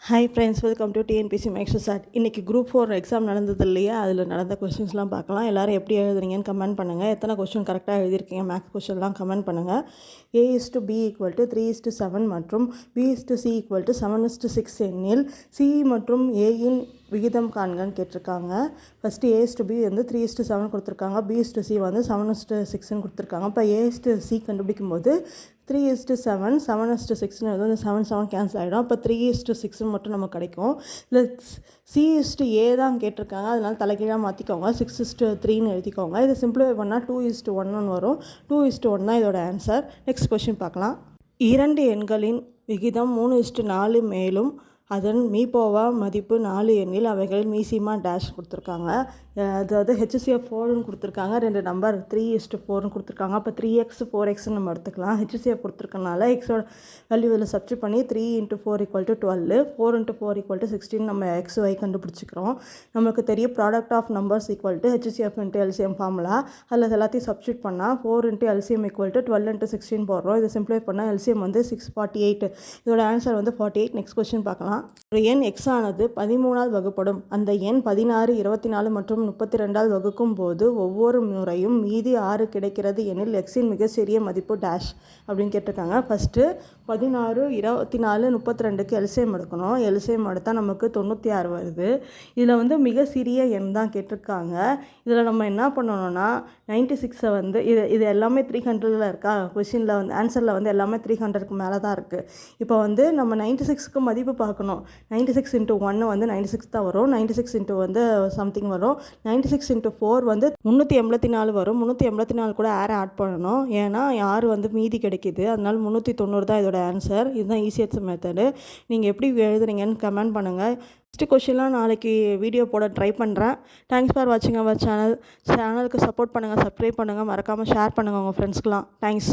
Hi friends, welcome to TNPSC maths chat. இன்றைக்கி group 4 exam நடந்தது இல்லையா, அதில் நடந்த கொஸ்டின்ஸ்லாம் பார்க்கலாம். எல்லோரும் எப்படி எழுதுறீங்கன்னு கமெண்ட் பண்ணுங்கள். எத்தனை கொஸ்டின் கரெக்டாக எழுதியிருக்கீங்க மேக்ஸ் கொஸ்டின்லாம் கமெண்ட் பண்ணுங்கள். A/B = 3:7 மற்றும் B/C = 7:6 எண்ணில் C மற்றும் Aயின் விகிதம் காண்கன்னு கேட்டிருக்காங்க. ஃபஸ்ட்டு A/B வந்து 3:7 கொடுத்துருக்காங்க, B/C வந்து 7:6ன்னு கொடுத்துருக்காங்க. இப்போ A/C கண்டுபிடிக்கும் போது 3:7 7:6 வந்து 7 கேன்சல் ஆகிடும். அப்போ 3:6 மட்டும் நமக்கு கிடைக்கும். இல்லை C/A தான் கேட்டிருக்காங்க, அதனால தலைகீழாக மாற்றிக்கோங்க, 6:3ன்னு எழுதிக்கோங்க. இதை சிம்பிளிஃபை பண்ணால் 2:1 வரும். 2:1 தான் இதோட ஆன்சர். நெக்ஸ்ட் கொஸ்டின் பார்க்கலாம். 2 எண்களின் விகிதம் 3:4 மேலும் அதன் மீபோவா மதிப்பு 4 எண்ணில் அவைகளில் மீசிமா டேஷ் கொடுத்துருக்காங்க. அதாவது HCF 4ன்னு கொடுத்துருக்காங்க, 2 நம்பர் 3:4ன்னு கொடுத்துருக்காங்க. அப்போ 3x 4xன்னு நம்ம எடுத்துக்கலாம். HCF கொடுத்துருக்கனால எக்ஸோட வேல்யூ இதில் சப்ஸ்டிட் பண்ணி 3 × 4 = 12, 4 × 4 = 16 நம்ம XY கண்டுபிடிச்சிக்கிறோம். நமக்கு தெரியும் product of numbers HCF × LCM formula. அதில் எல்லாத்தையும் சப்ஸ்டிட் பண்ணால் 4 × LCM = 12 × 16 போடுறோம். இதை சிம்பிளை பண்ணால் LCM வந்து 648. இதோட ஆன்சர் வந்து 48. நெக்ஸ்ட் கொஸ்டின் பார்க்கலாம். ஒரு எண் x ஆனது 13ஆல் வகுப்படும். அந்த எண் 16, 24 மற்றும் 32ஆல் வகுக்கும் போது ஒவ்வொரு முறையும் மீதி 6 கிடைக்கிறது எனில் எக்ஸின் மிகச்சிறிய மதிப்பு டேஷ் அப்படின்னு கேட்டிருக்காங்க. ஃபஸ்ட்டு 16, 24, 32க்கு எல்சிஎம் எடுக்கணும். எல்சிஎம் எடுத்தால் நமக்கு 96 வருது. இதில் வந்து மிக சிறிய எண் தான் கேட்டிருக்காங்க. இதில் நம்ம என்ன பண்ணணும்னா 96 வந்து இது எல்லாமே 300ல் இருக்கா, கொஷினில் வந்து ஆன்சரில் வந்து எல்லாமே 300க்கு மேலே தான் இருக்குது. இப்போ வந்து நம்ம 96க்கு மதிப்பு பார்க்கணும். 96 × 1 வந்து 96 தான் வரும். 96 வந்து சம்திங் வரும். 96 × 4 வந்து 384 வரும். 384 கூட ஆட் பண்ணணும், ஏன்னா 6 வந்து மீதி கிடைக்கிது. அதனால 390 தான் இதோட ஆன்சர். இதுதான் ஈஸியஸ்ட் மெத்தடு. நீங்கள் எப்படி எழுதுறீங்கன்னு கமெண்ட் பண்ணுங்கள். நெக்ஸ்ட் கொஸ்டின்லாம் நாளைக்கு வீடியோ போட ட்ரை பண்ணுறேன். தேங்க்ஸ் ஃபார் வாட்சிங் அவர் சேனலுக்கு சப்போர்ட் பண்ணுங்கள், சப்ஸ்கிரைப் பண்ணுங்கள், மறக்காமல் ஷேர் பண்ணுங்கள் உங்கள் ஃப்ரெண்ட்ஸ்க்கெலாம். தேங்க்ஸ்.